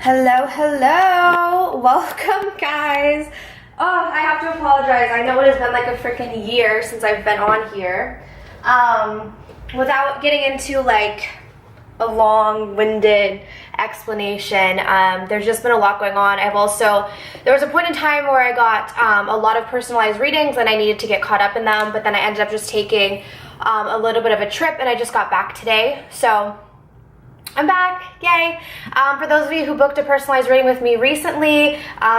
Hello, hello. Welcome, guys. Oh, I have to apologize. I know it has been like a freaking year since I've been on here. Without getting into like a long-winded explanation, there's just been a lot going on. There was a point in time where I got a lot of personalized readings and I needed to get caught up in them, but then I ended up just taking a little bit of a trip and I just got back today. So I'm back, yay. For those of you who booked a personalized reading with me recently,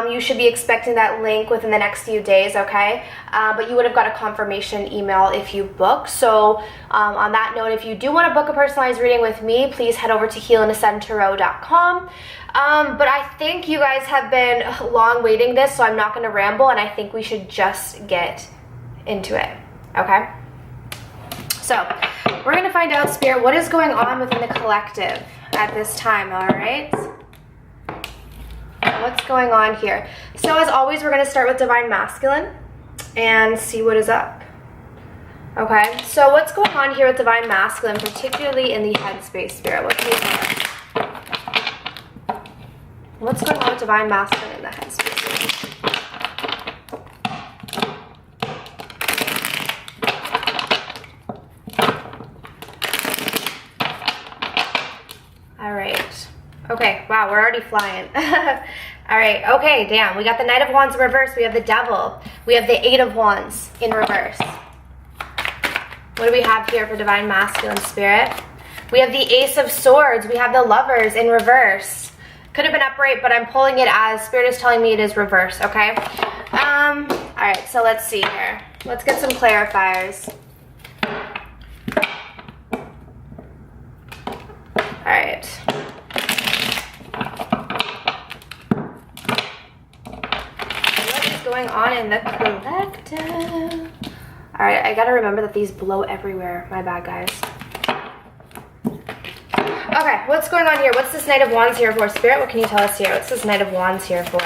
you should be expecting that link within the next few days, okay? But you would have got a confirmation email if you book. So on that note, if you do want to book a personalized reading with me, please head over to healandascendtarot.com. But I think you guys have been long waiting this, so I'm not going to ramble, and I think we should just get into it, okay? So we're going to find out, Spirit, what is going on within the collective at this time, all right? What's going on here? So as always, we're going to start with Divine Masculine and see what is up. Okay, so what's going on here with Divine Masculine, particularly in the headspace, Spirit? What can you tell us? What's going on with Divine Masculine in the headspace? Okay, wow, we're already flying. All right, okay, damn. We got the Knight of Wands in reverse. We have the Devil. We have the Eight of Wands in reverse. What do we have here for Divine Masculine, Spirit? We have the Ace of Swords. We have the Lovers in reverse. Could have been upright, but I'm pulling it as Spirit is telling me it is reverse, okay? All right, so let's see here. Let's get some clarifiers. All right. Going on in the collective. All right, I gotta remember that these blow everywhere. My bad, guys. Okay, what's going on here? What's this Knight of Wands here for, Spirit? What can you tell us here? What's this Knight of Wands here for?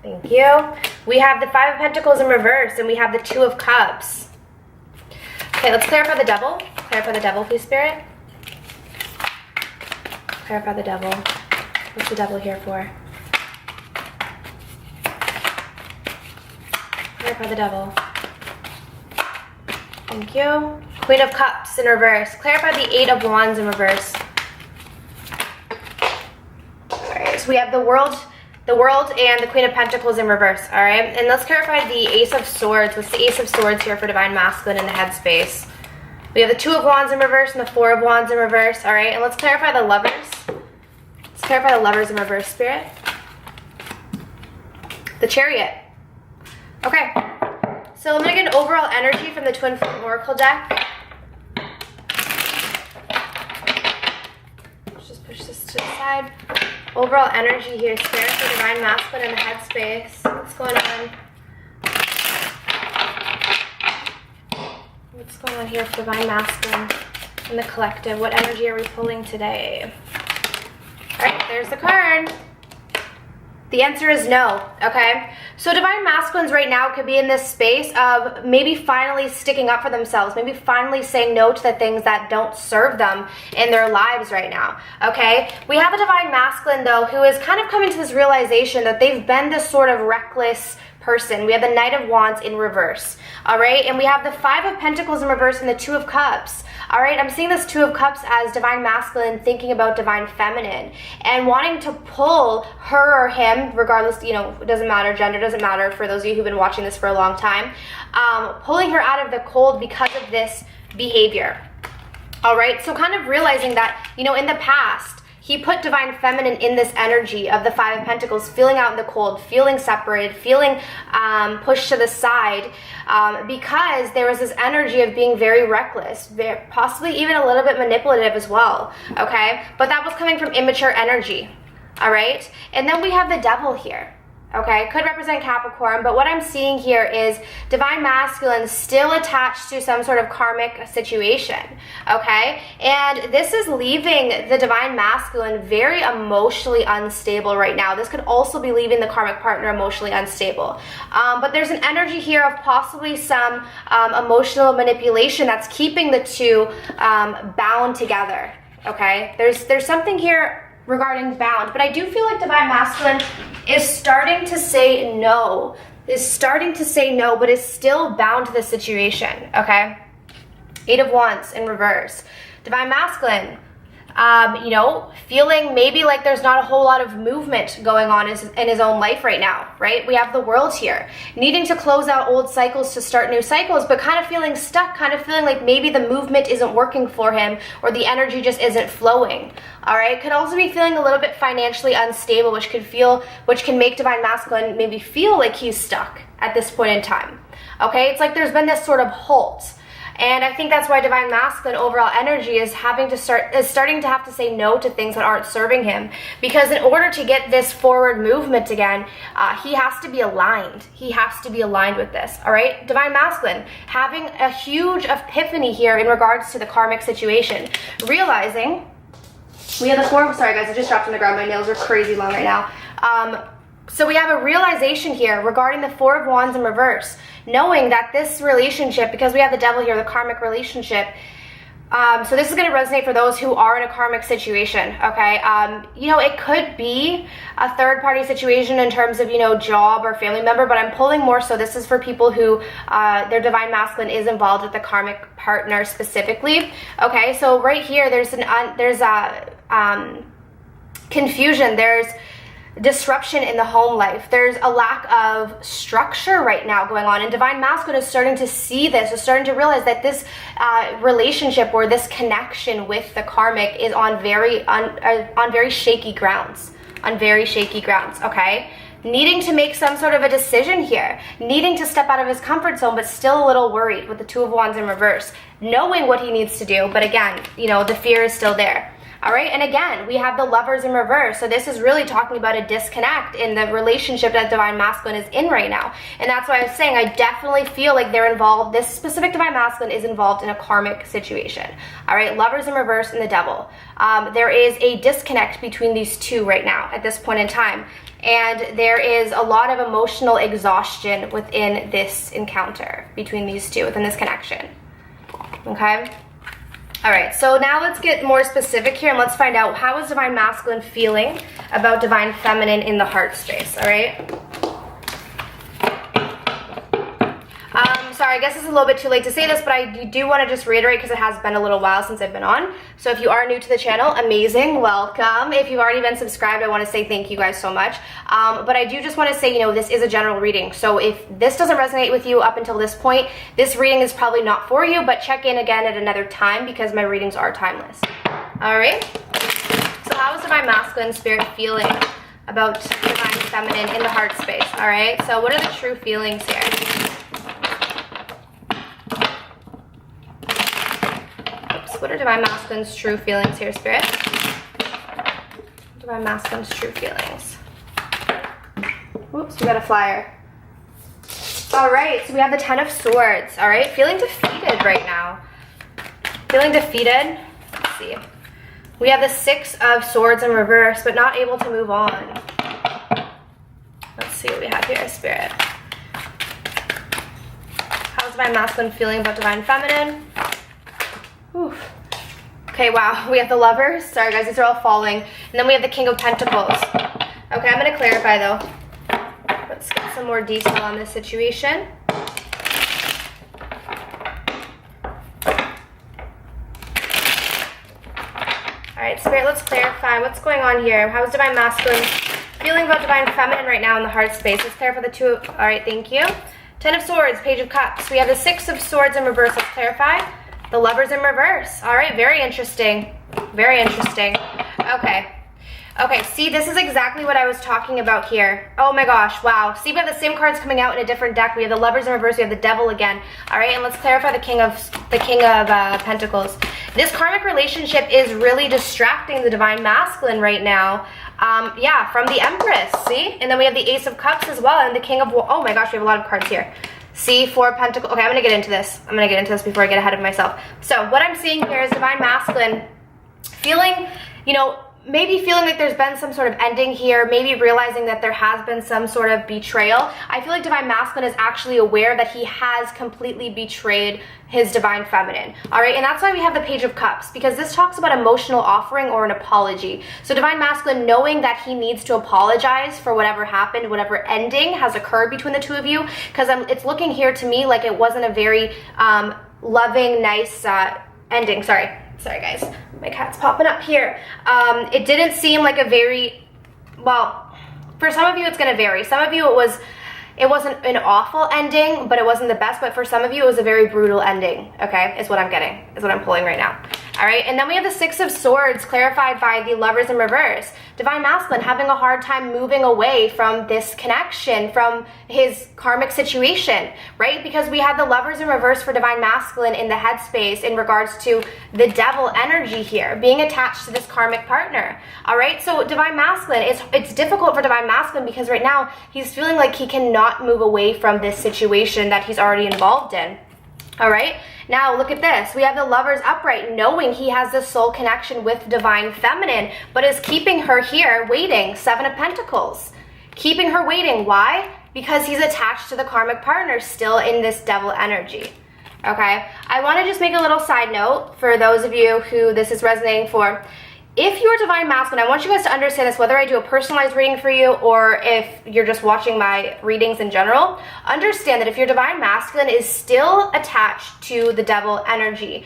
Thank you. We have the Five of Pentacles in reverse, and we have the Two of Cups. Okay, let's clarify the Devil. Clarify the Devil, please, Spirit. Clarify the Devil. What's the Devil here for? Clarify the Devil. Thank you. Queen of Cups in reverse. Clarify the Eight of Wands in reverse. Alright, so we have the World and the Queen of Pentacles in reverse. Alright, and let's clarify the Ace of Swords. What's the Ace of Swords here for Divine Masculine in the headspace? We have the Two of Wands in reverse and the Four of Wands in reverse. Alright, and let's clarify the Lovers. Let's clarify the Lovers in reverse, Spirit. The Chariot. Okay, so I'm going to get an overall energy from the Twin Flame Oracle deck. Let's just push this to the side. Overall energy here, Spirit, for Divine Masculine in the headspace. What's going on? What's going on here for Divine Masculine in the collective? What energy are we pulling today? All right, there's the card. The answer is no, okay? So Divine Masculines right now could be in this space of maybe finally sticking up for themselves, maybe finally saying no to the things that don't serve them in their lives right now, okay? We have a Divine Masculine, though, who is kind of coming to this realization that they've been this sort of reckless person. We have the Knight of Wands in reverse, all right? And we have the Five of Pentacles in reverse and the Two of Cups. All right, I'm seeing this Two of Cups as Divine Masculine thinking about Divine Feminine and wanting to pull her or him, regardless, you know, it doesn't matter, gender doesn't matter for those of you who've been watching this for a long time, pulling her out of the cold because of this behavior. All right, so kind of realizing that, you know, in the past, he put Divine Feminine in this energy of the Five of Pentacles, feeling out in the cold, feeling separated, feeling pushed to the side because there was this energy of being very reckless, possibly even a little bit manipulative as well, okay? But that was coming from immature energy, all right? And then we have the Devil here. Okay, could represent Capricorn, but what I'm seeing here is Divine Masculine still attached to some sort of karmic situation, okay? And this is leaving the Divine Masculine very emotionally unstable right now. This could also be leaving the karmic partner emotionally unstable. But there's an energy here of possibly some emotional manipulation that's keeping the two bound together, okay? There's something here regarding bound, but I do feel like Divine Masculine is starting to say no, but is still bound to the situation, okay? 8 of Wands in reverse. Divine Masculine, you know, feeling maybe like there's not a whole lot of movement going on in his own life right now, right? We have the World here, needing to close out old cycles to start new cycles, but kind of feeling stuck, kind of feeling like maybe the movement isn't working for him or the energy just isn't flowing, all right? Could also be feeling a little bit financially unstable, which can make Divine Masculine maybe feel like he's stuck at this point in time, okay? It's like there's been this sort of halt. And I think that's why Divine Masculine overall energy is starting to have to say no to things that aren't serving him. Because in order to get this forward movement again, he has to be aligned. He has to be aligned with this, all right? Divine Masculine, having a huge epiphany here in regards to the karmic situation. Realizing, we have the 4, sorry guys, I just dropped on the ground. My nails are crazy long right now. So we have a realization here regarding the 4 of Wands in reverse, knowing that this relationship, because we have the Devil here, the karmic relationship, so this is going to resonate for those who are in a karmic situation, okay? You know, it could be a third-party situation in terms of, you know, job or family member, but I'm pulling more so this is for people who their Divine Masculine is involved with the karmic partner specifically, okay? So right here, there's confusion, there's disruption in the home life. There's a lack of structure right now going on, and Divine Masculine is starting to see this, is starting to realize that this relationship or this connection with the karmic is on very shaky grounds, okay? Needing to make some sort of a decision here, needing to step out of his comfort zone, but still a little worried with the 2 of Wands in reverse, knowing what he needs to do, but again, you know, the fear is still there. All right, and again, we have the Lovers in reverse. So this is really talking about a disconnect in the relationship that Divine Masculine is in right now. And that's why I was saying I definitely feel like they're involved, this specific Divine Masculine is involved in a karmic situation. All right, Lovers in reverse and the Devil. There is a disconnect between these two right now at this point in time. And there is a lot of emotional exhaustion within this encounter between these two, within this connection. Okay? All right, so now let's get more specific here and let's find out how is Divine Masculine feeling about Divine Feminine in the heart space, all right? Sorry, I guess it's a little bit too late to say this, but I do want to just reiterate because it has been a little while since I've been on. So if you are new to the channel, amazing, welcome. If you've already been subscribed, I want to say thank you guys so much. But I do just want to say, you know, this is a general reading. So if this doesn't resonate with you up until this point, this reading is probably not for you, but check in again at another time because my readings are timeless. All right? So how is Divine Masculine Spirit feeling about Divine Feminine in the heart space? All right? So what are the true feelings here? What are Divine Masculine's true feelings here, Spirit? Divine Masculine's true feelings. Whoops, we got a flyer. All right, so we have the 10 of Swords, all right? Feeling defeated right now. Feeling defeated. Let's see. We have the 6 of Swords in reverse, but not able to move on. Let's see what we have here, Spirit. How's Divine Masculine feeling about Divine Feminine? Oof. Okay, wow, we have the Lovers. Sorry guys, these are all falling. And then we have the King of Pentacles. Okay, I'm going to clarify though. Let's get some more detail on this situation. Alright, Spirit, let's clarify what's going on here. How is Divine Masculine feeling about Divine Feminine right now in the heart space? Let's clarify the 2 of... Alright, thank you. 10 of Swords, Page of Cups. We have the 6 of Swords in reverse. Let's clarify. The Lovers in reverse. All right, very interesting. Very interesting. Okay. Okay, see, this is exactly what I was talking about here. Oh my gosh, wow. See, we have the same cards coming out in a different deck. We have the Lovers in reverse, we have the Devil again. All right, and let's clarify the King of Pentacles. This karmic relationship is really distracting the Divine Masculine right now. Yeah, from the Empress, see? And then we have the Ace of Cups as well, and the King of... Oh my gosh, we have a lot of cards here. See, 4 of Pentacles. Okay, I'm going to get into this. I'm going to get into this before I get ahead of myself. So what I'm seeing here is Divine Masculine feeling, you know, maybe feeling like there's been some sort of ending here, maybe realizing that there has been some sort of betrayal. I feel like Divine Masculine is actually aware that he has completely betrayed his Divine Feminine, all right? And that's why we have the Page of Cups, because this talks about emotional offering or an apology. So Divine Masculine, knowing that he needs to apologize for whatever happened, whatever ending has occurred between the two of you, because it's looking here to me like it wasn't a very loving, nice ending. Sorry guys, my cat's popping up here. It didn't seem like a very, well, for some of you it's going to vary. Some of you it wasn't an awful ending, but it wasn't the best. But for some of you, it was a very brutal ending, okay, is what I'm getting, is what I'm pulling right now. All right, and then we have the Six of Swords clarified by the Lovers in reverse. Divine Masculine having a hard time moving away from this connection, from his karmic situation, right? Because we had the Lovers in reverse for Divine Masculine in the headspace in regards to the devil energy here, being attached to this karmic partner, all right? So Divine Masculine, it's difficult for Divine Masculine because right now he's feeling like he cannot move away from this situation that he's already involved in. All right, now look at this. We have the Lovers upright, knowing he has this soul connection with Divine Feminine, but is keeping her here waiting. Seven of Pentacles, keeping her waiting. Why? Because he's attached to the karmic partner, still in this devil energy. Okay, I want to just make a little side note for those of you who this is resonating for. If you're Divine Masculine, I want you guys to understand this, whether I do a personalized reading for you or if you're just watching my readings in general, understand that if your Divine Masculine is still attached to the devil energy,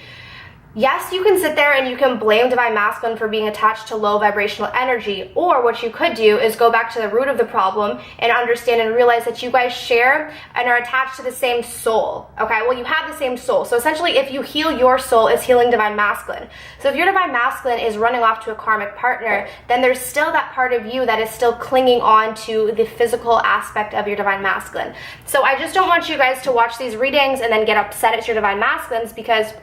yes, you can sit there and you can blame Divine Masculine for being attached to low vibrational energy, or what you could do is go back to the root of the problem and understand and realize that you guys share and are attached to the same soul, okay? Well, you have the same soul. So essentially, if you heal your soul, it's healing Divine Masculine. So if your Divine Masculine is running off to a karmic partner, then there's still that part of you that is still clinging on to the physical aspect of your Divine Masculine. So I just don't want you guys to watch these readings and then get upset at your Divine Masculines, because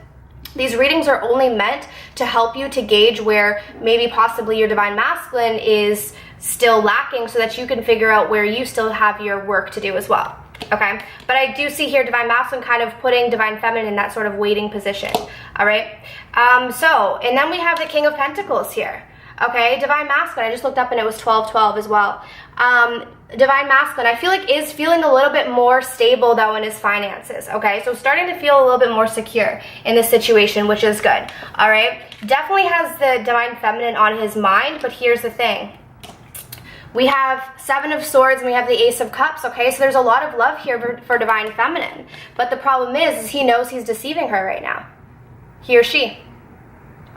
these readings are only meant to help you to gauge where maybe possibly your Divine Masculine is still lacking, so that you can figure out where you still have your work to do as well, okay? But I do see here Divine Masculine kind of putting Divine Feminine in that sort of waiting position, all right? And then we have the King of Pentacles here, okay? Divine Masculine, I just looked up and it was 12-12 as well. Divine Masculine, I feel like is feeling a little bit more stable though in his finances, okay? So starting to feel a little bit more secure in this situation, which is good, all right? Definitely has the Divine Feminine on his mind, but here's the thing. We have Seven of Swords and we have the Ace of Cups, okay? So there's a lot of love here for Divine Feminine, but the problem is he knows he's deceiving her right now, he or she.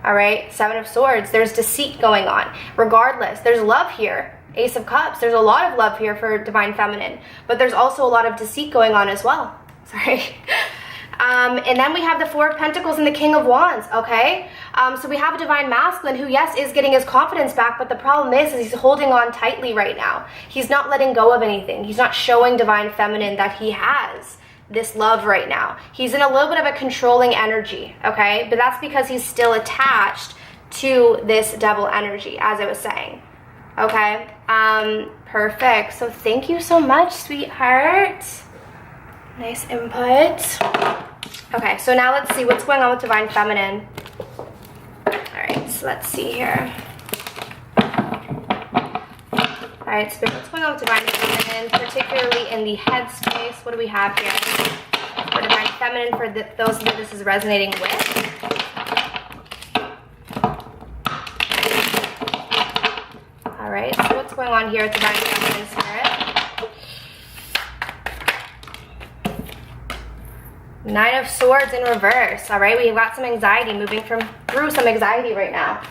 All right, Seven of Swords, there's deceit going on. Regardless, there's love here. Ace of Cups, there's a lot of love here for Divine Feminine, but there's also a lot of deceit going on as well. Sorry. And then we have the Four of Pentacles and the King of Wands, okay? So we have a Divine Masculine who, yes, is getting his confidence back, but the problem is he's holding on tightly right now. He's not letting go of anything. He's not showing Divine Feminine that he has this love right now. He's in a little bit of a controlling energy, okay? But that's because he's still attached to this devil energy, as I was saying. Okay, perfect. So thank you so much, sweetheart. Nice input. Okay, so now let's see what's going on with Divine Feminine. All right, so let's see here. All right, so what's going on with Divine Feminine, particularly in the headspace? What do we have here for Divine Feminine, for those that this is resonating with? All right, so what's going on here with Divine Feminine Spirit? Nine of Swords in reverse. All right, we've got some anxiety, moving through some anxiety right now.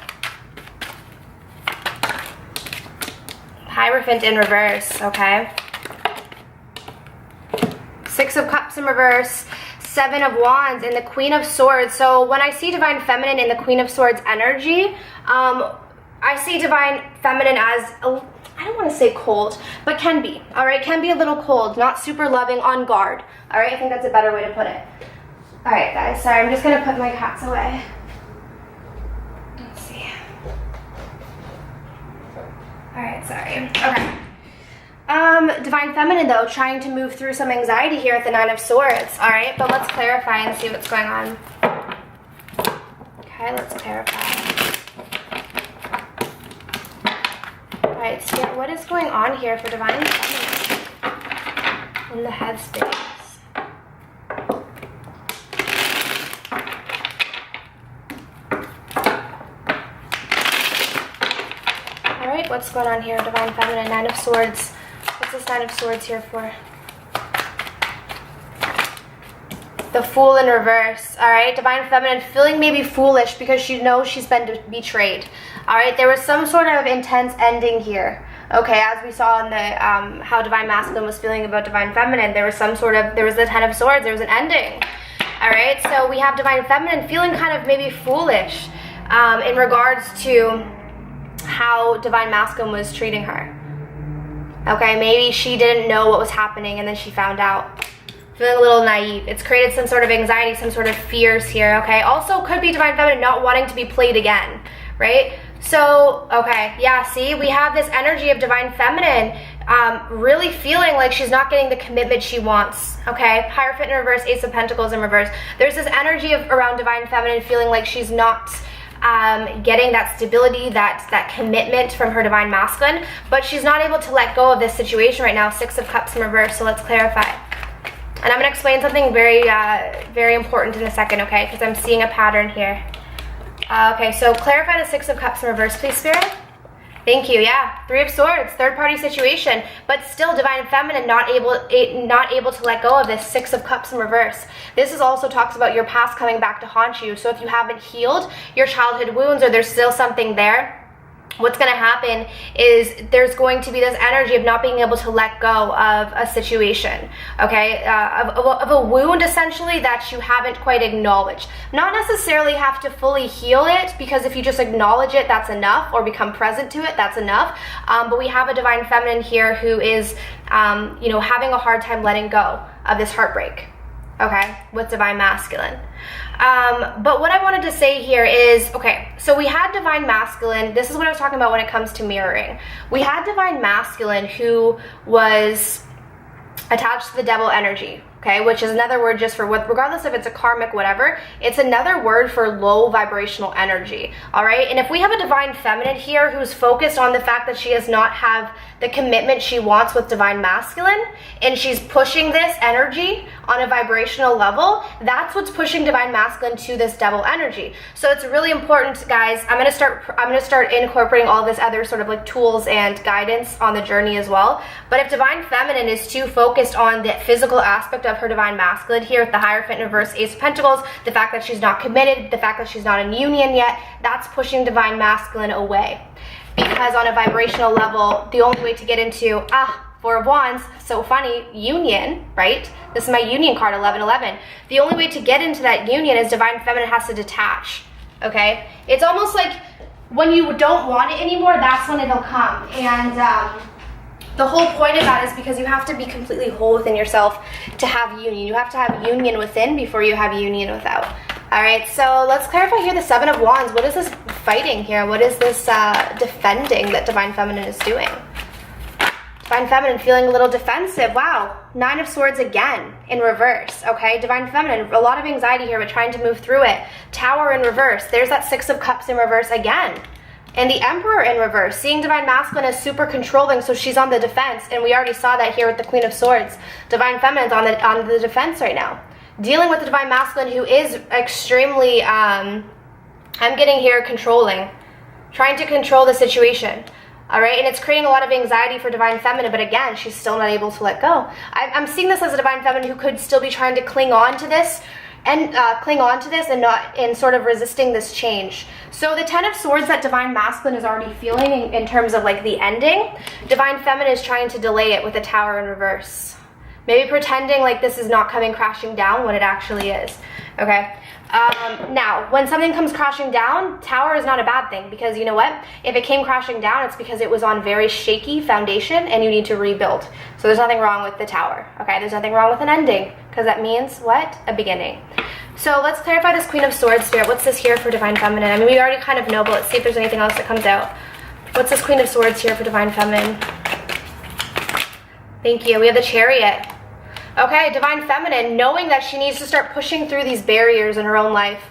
Hierophant in reverse, okay? Six of Cups in reverse. Seven of Wands and the Queen of Swords. So when I see Divine Feminine in the Queen of Swords energy, I see Divine Feminine as, I don't want to say cold, but can be, all right? Can be a little cold, not super loving, on guard, all right? I think that's a better way to put it. All right, guys, sorry, I'm just going to put my cats away. Let's see. All right, sorry. Okay. Divine Feminine, though, trying to move through some anxiety here at the Nine of Swords, all right? But let's clarify and see what's going on. Okay, let's clarify. Spirit, what is going on here for Divine Feminine in the headspace? All right, what's going on here, Divine Feminine? Nine of Swords. What's this Nine of Swords here for? The Fool in reverse. All right, Divine Feminine feeling maybe foolish because she knows she's been betrayed. All right, there was some sort of intense ending here. Okay, as we saw in the how Divine Masculine was feeling about Divine Feminine, there was the Ten of Swords, there was an ending. All right, so we have Divine Feminine feeling kind of maybe foolish in regards to how Divine Masculine was treating her. Okay, maybe she didn't know what was happening and then she found out. Feeling a little naive. It's created some sort of anxiety, some sort of fears here, okay? Also could be Divine Feminine not wanting to be played again, right? So, okay, yeah, see, we have this energy of Divine Feminine really feeling like she's not getting the commitment she wants, okay? Hierophant in reverse, Ace of Pentacles in reverse. There's this energy around Divine Feminine feeling like she's not getting that stability, that commitment from her Divine Masculine, but she's not able to let go of this situation right now. Six of Cups in reverse, so let's clarify. And I'm going to explain something very, very important in a second, okay? Because I'm seeing a pattern here. Okay, so clarify the Six of Cups in reverse, please, Spirit. Thank you, yeah. Three of Swords, third-party situation, but still Divine Feminine not able to let go of this Six of Cups in reverse. This also talks about your past coming back to haunt you. So if you haven't healed your childhood wounds or there's still something there, what's going to happen is there's going to be this energy of not being able to let go of a situation, okay, of a wound essentially that you haven't quite acknowledged. Not necessarily have to fully heal it, because if you just acknowledge it, that's enough, or become present to it, that's enough. But we have a Divine Feminine here who is, you know, having a hard time letting go of this heartbreak, okay, with Divine Masculine. But what I wanted to say here is, okay, so we had Divine Masculine. This is what I was talking about when it comes to mirroring. We had Divine Masculine who was attached to the Devil energy, okay, which is another word just for what, regardless if it's a karmic, whatever, it's another word for low vibrational energy, all right? And if we have a Divine Feminine here who's focused on the fact that she does not have the commitment she wants with Divine Masculine, and she's pushing this energy on a vibrational level, that's what's pushing Divine Masculine to this Devil energy. So it's really important, guys. I'm gonna start incorporating all this other sort of like tools and guidance on the journey as well. But if Divine Feminine is too focused on the physical aspect of her Divine Masculine here with the Hierophant in reverse, Ace of Pentacles, the fact that she's not committed, the fact that she's not in union yet, that's pushing Divine Masculine away. Because on a vibrational level, the only way to get into, Four of Wands, so funny, union, right? This is my union card, 1111. The only way to get into that union is Divine Feminine has to detach, okay? It's almost like when you don't want it anymore, that's when it'll come. And the whole point of that is because you have to be completely whole within yourself to have union. You have to have union within before you have union without. All right, so let's clarify here the Seven of Wands. What is this fighting here? What is this defending that Divine Feminine is doing? Divine Feminine feeling a little defensive. Wow, Nine of Swords again in reverse, okay? Divine Feminine, a lot of anxiety here, but trying to move through it. Tower in reverse. There's that Six of Cups in reverse again. And the Emperor in reverse, seeing Divine Masculine as super controlling, so she's on the defense, and we already saw that here with the Queen of Swords. Divine Feminine's on the defense right now. Dealing with the Divine Masculine who is extremely, I'm getting here controlling, trying to control the situation. All right, and it's creating a lot of anxiety for Divine Feminine, but again, she's still not able to let go. I'm seeing this as a Divine Feminine who could still be trying to cling on to this and and sort of resisting this change. So the Ten of Swords that Divine Masculine is already feeling in terms of like the ending, Divine Feminine is trying to delay it with the Tower in reverse. Maybe pretending like this is not coming crashing down when it actually is, okay? Now, when something comes crashing down, Tower is not a bad thing, because you know what? If it came crashing down, it's because it was on very shaky foundation and you need to rebuild. So there's nothing wrong with the Tower, okay? There's nothing wrong with an ending, because that means what? A beginning. So let's clarify this Queen of Swords Spirit. What's this here for Divine Feminine? I mean, we already kind of know, but let's see if there's anything else that comes out. What's this Queen of Swords here for Divine Feminine? Thank you. We have the Chariot. Okay, Divine Feminine, knowing that she needs to start pushing through these barriers in her own life,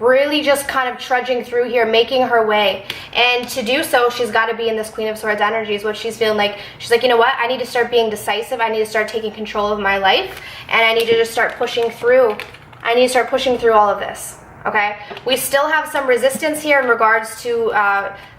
really just kind of trudging through here, making her way. And to do so, she's got to be in this Queen of Swords energy is what she's feeling like. She's like, you know what? I need to start being decisive. I need to start taking control of my life. And I need to just start pushing through. I need to start pushing through all of this. Okay? We still have some resistance here in regards to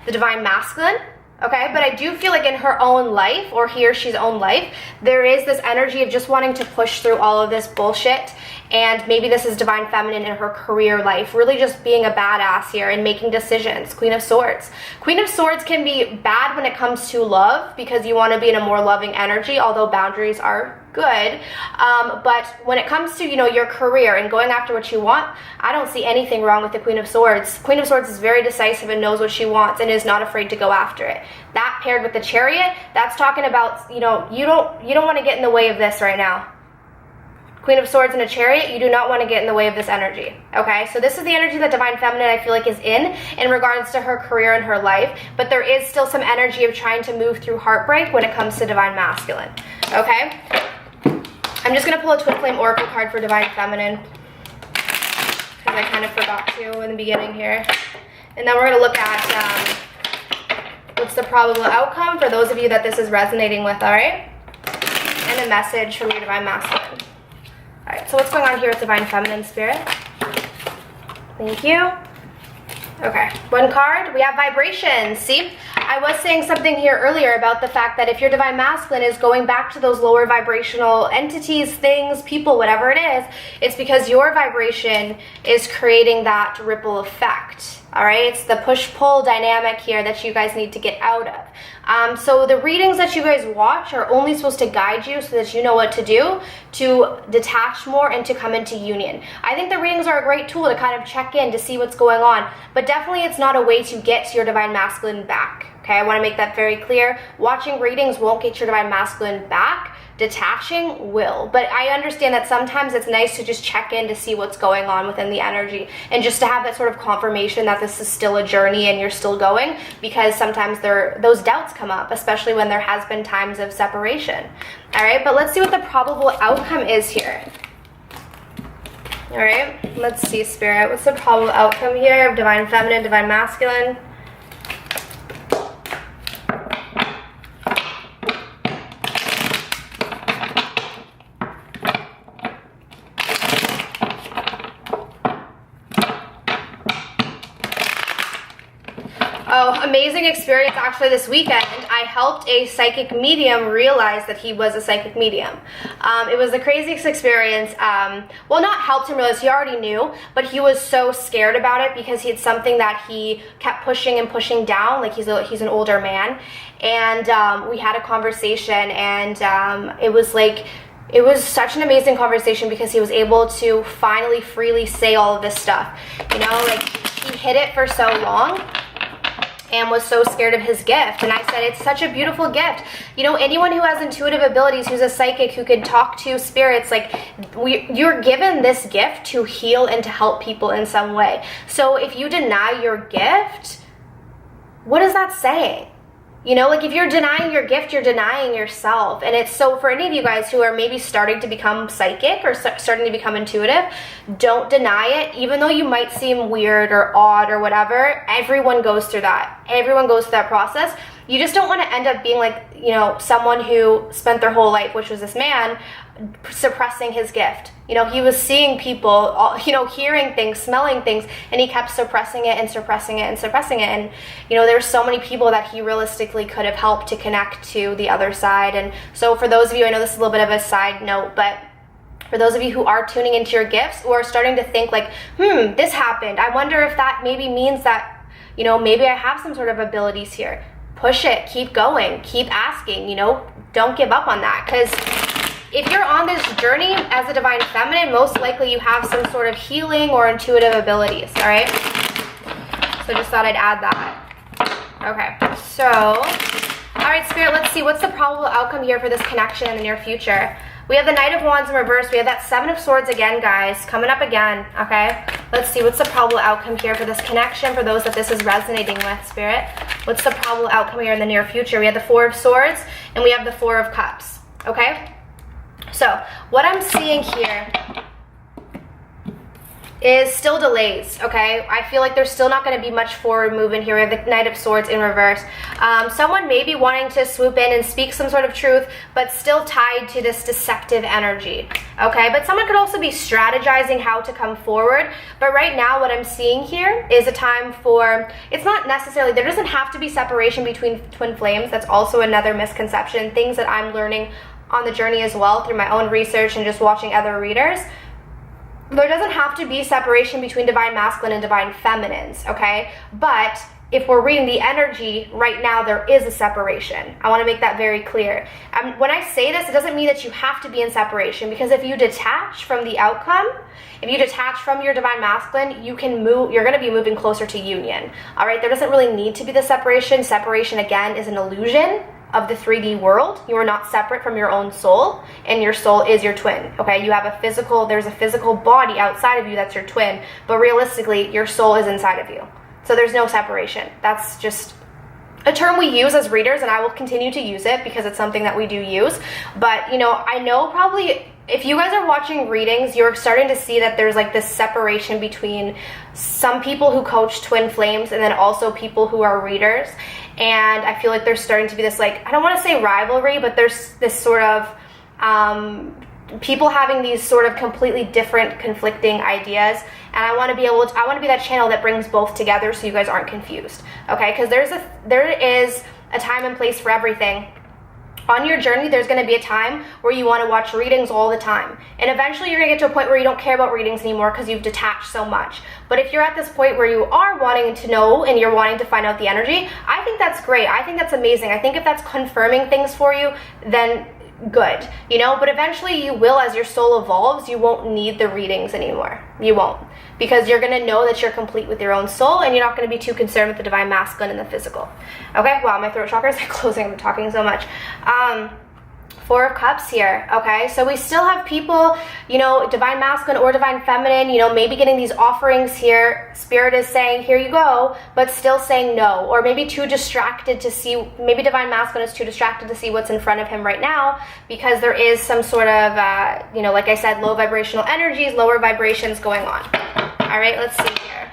the Divine Masculine. Okay, but I do feel like in her own life, or he or she's own life, there is this energy of just wanting to push through all of this bullshit. And maybe this is Divine Feminine in her career life, really just being a badass here and making decisions. Queen of Swords. Queen of Swords can be bad when it comes to love because you want to be in a more loving energy, although boundaries are good. But when it comes to, you know, your career and going after what you want, I don't see anything wrong with the Queen of Swords. Queen of Swords is very decisive and knows what she wants and is not afraid to go after it. That paired with the Chariot, that's talking about, you know, you don't want to get in the way of this right now. Queen of Swords and a Chariot, you do not want to get in the way of this energy, okay? So this is the energy that Divine Feminine, I feel like, is in regards to her career and her life, but there is still some energy of trying to move through heartbreak when it comes to Divine Masculine, okay? I'm just going to pull a Twin Flame Oracle card for Divine Feminine, because I kind of forgot to in the beginning here. And then we're going to look at what's the probable outcome for those of you that this is resonating with, all right? And a message from your Divine Masculine. All right, so what's going on here with Divine Feminine Spirit? Thank you. Okay, one card, we have vibrations. See, I was saying something here earlier about the fact that if your Divine Masculine is going back to those lower vibrational entities, things, people, whatever it is, it's because your vibration is creating that ripple effect. All right, it's the push-pull dynamic here that you guys need to get out of. So the readings that you guys watch are only supposed to guide you so that you know what to do to detach more and to come into union. I think the readings are a great tool to kind of check in to see what's going on, but definitely it's not a way to get to your Divine Masculine back. Okay, I want to make that very clear. Watching readings won't get your Divine Masculine back. Detaching will. But I understand that sometimes it's nice to just check in to see what's going on within the energy and just to have that sort of confirmation that this is still a journey and you're still going, because sometimes those doubts come up, especially when there has been times of separation. All right, but let's see what the probable outcome is here. All right, let's see, Spirit. What's the probable outcome here of Divine Feminine, Divine Masculine? Oh, amazing experience actually this weekend. I helped a psychic medium realize that he was a psychic medium. It was the craziest experience. Well, not helped him realize, he already knew, but he was so scared about it because he had something that he kept pushing and pushing down, like he's an older man. And we had a conversation, and it was such an amazing conversation because he was able to finally freely say all of this stuff. You know, like he hid it for so long and was so scared of his gift. And I said, it's such a beautiful gift. You know, anyone who has intuitive abilities, who's a psychic, who can talk to spirits, like you're given this gift to heal and to help people in some way. So if you deny your gift, what is that saying? You know, like if you're denying your gift, you're denying yourself. And it's so for any of you guys who are maybe starting to become psychic or starting to become intuitive, don't deny it. Even though you might seem weird or odd or whatever, everyone goes through that. Everyone goes through that process. You just don't want to end up being like, you know, someone who spent their whole life, which was this man, suppressing his gift. You know, he was seeing people, you know, hearing things, smelling things, and he kept suppressing it and suppressing it and suppressing it. And, you know, there's so many people that he realistically could have helped to connect to the other side. And so for those of you, I know this is a little bit of a side note, but for those of you who are tuning into your gifts or are starting to think like, this happened, I wonder if that maybe means that, you know, maybe I have some sort of abilities here. Push it, keep going, keep asking, you know, don't give up on that. Because if you're on this journey as a Divine Feminine, most likely you have some sort of healing or intuitive abilities, all right? So just thought I'd add that. Okay, so, all right, Spirit, let's see. What's the probable outcome here for this connection in the near future? We have the Knight of Wands in reverse. We have that Seven of Swords again, guys, coming up again, okay? Let's see, what's the probable outcome here for this connection, for those that this is resonating with, Spirit? What's the probable outcome here in the near future? We have the Four of Swords, and we have the Four of Cups, okay? So, what I'm seeing here is still delays, okay? I feel like there's still not going to be much forward movement here. We have the Knight of Swords in reverse. Someone may be wanting to swoop in and speak some sort of truth, but still tied to this deceptive energy, okay? But someone could also be strategizing how to come forward. But right now, what I'm seeing here is a time for, it's not necessarily, there doesn't have to be separation between twin flames. That's also another misconception, things that I'm learning on the journey as well through my own research and just watching other readers. There doesn't have to be separation between divine masculine and divine feminines, okay? But if we're reading the energy right now, there is a separation. I want to make that very clear. When I say this, it doesn't mean that you have to be in separation, because if you detach from the outcome, if you detach from your divine masculine, you can move, you're going to be moving closer to union, all right? There doesn't really need to be the separation. Separation, again, is an illusion of the 3D world. You are not separate from your own soul, and your soul is your twin, okay? You have a physical, there's a physical body outside of you that's your twin, but realistically, your soul is inside of you. So there's no separation. That's just a term we use as readers, and I will continue to use it because it's something that we do use. But, you know, I know probably if you guys are watching readings, you're starting to see that there's like this separation between some people who coach twin flames and then also people who are readers. And I feel like there's starting to be this, like, I don't want to say rivalry, but there's this sort of people having these sort of completely different conflicting ideas. And I want to be able to, I want to be that channel that brings both together so you guys aren't confused, okay? Because there is a time and place for everything. On your journey, there's going to be a time where you want to watch readings all the time. And eventually you're going to get to a point where you don't care about readings anymore because you've detached so much. But if you're at this point where you are wanting to know and you're wanting to find out the energy, I think that's great. I think that's amazing. I think if that's confirming things for you, then good, you know? But eventually you will, as your soul evolves, you won't need the readings anymore. You won't. Because you're going to know that you're complete with your own soul, and you're not going to be too concerned with the divine masculine and the physical. Okay, wow, my throat chakra is like closing. I'm talking so much. Four of Cups here, okay? So we still have people, you know, divine masculine or divine feminine, you know, maybe getting these offerings here. Spirit is saying, here you go, but still saying no. Or maybe too distracted to see, maybe divine masculine is too distracted to see what's in front of him right now, because there is some sort of, you know, like I said, low vibrational energies, lower vibrations going on. All right, let's see here.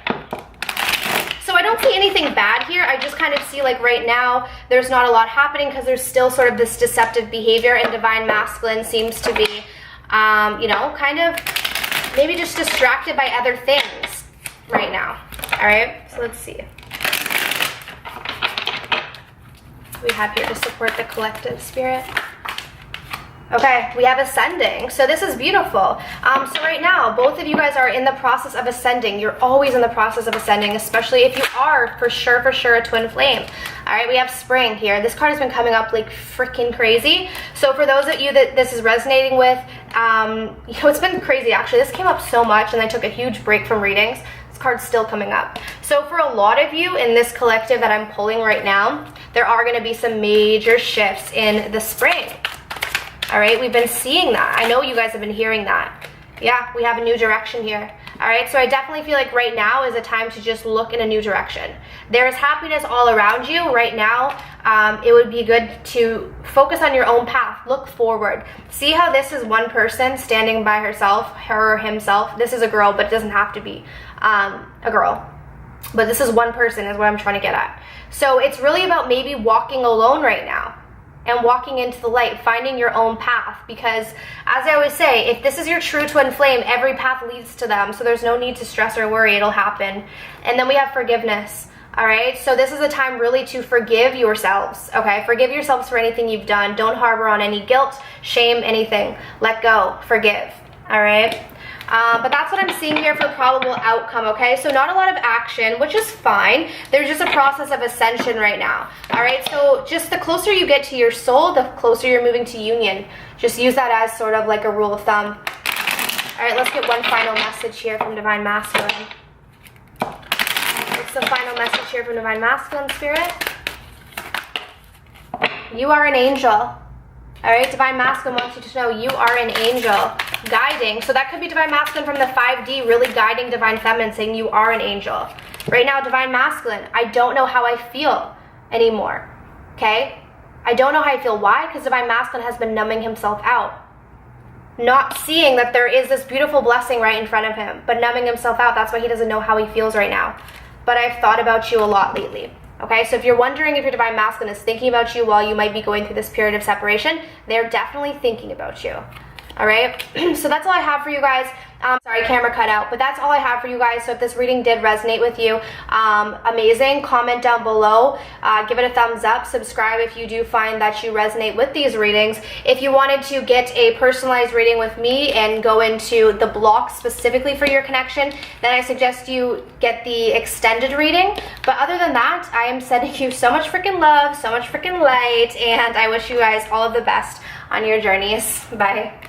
So I don't see anything bad here. I just kind of see, like, right now there's not a lot happening because there's still sort of this deceptive behavior, and divine masculine seems to be, you know, kind of maybe just distracted by other things right now. All right, so let's see. What do we have here to support the collective spirit? Okay, we have ascending. So this is beautiful. So right now, both of you guys are in the process of ascending. You're always in the process of ascending, especially if you are for sure a twin flame. All right, we have spring here. This card has been coming up like freaking crazy. So for those of you that this is resonating with, you know, it's been crazy actually. This came up so much, and I took a huge break from readings. This card's still coming up. So for a lot of you in this collective that I'm pulling right now, there are going to be some major shifts in the spring. All right, we've been seeing that. I know you guys have been hearing that. Yeah, we have a new direction here. All right, so I definitely feel like right now is a time to just look in a new direction. There is happiness all around you right now. It would be good to focus on your own path. Look forward. See how this is one person standing by herself, her or himself. This is a girl, but it doesn't have to be a girl. But this is one person is what I'm trying to get at. So it's really about maybe walking alone right now and walking into the light, finding your own path. Because as I always say, if this is your true twin flame, every path leads to them. So there's no need to stress or worry, it'll happen. And then we have forgiveness. All right, so this is a time really to forgive yourselves, okay? Forgive yourselves for anything you've done. Don't harbor on any guilt, shame, anything. Let go, forgive, all right? But that's what I'm seeing here for probable outcome, okay? So not a lot of action, which is fine. There's just a process of ascension right now, all right? So just the closer you get to your soul, the closer you're moving to union. Just use that as sort of like a rule of thumb. All right, let's get one final message here from Divine Masculine. What's the final message here from Divine Masculine, Spirit? You are an angel. All right, Divine Masculine wants you to know you are an angel guiding. So that could be Divine Masculine from the 5D really guiding Divine Feminine, saying you are an angel. Right now, Divine Masculine, I don't know how I feel anymore, okay? I don't know how I feel. Why? Because Divine Masculine has been numbing himself out. not seeing that there is this beautiful blessing right in front of him, but numbing himself out. That's why he doesn't know how he feels right now. But I've thought about you a lot lately. Okay, so if you're wondering if your divine masculine is thinking about you while you might be going through this period of separation, they're definitely thinking about you. All right, so that's all I have for you guys. Sorry, camera cut out, but that's all I have for you guys. So if this reading did resonate with you, amazing. Comment down below, give it a thumbs up, subscribe if you do find that you resonate with these readings. If you wanted to get a personalized reading with me and go into the block specifically for your connection, then I suggest you get the extended reading. But other than that, I am sending you so much freaking love, so much freaking light, and I wish you guys all of the best on your journeys. Bye.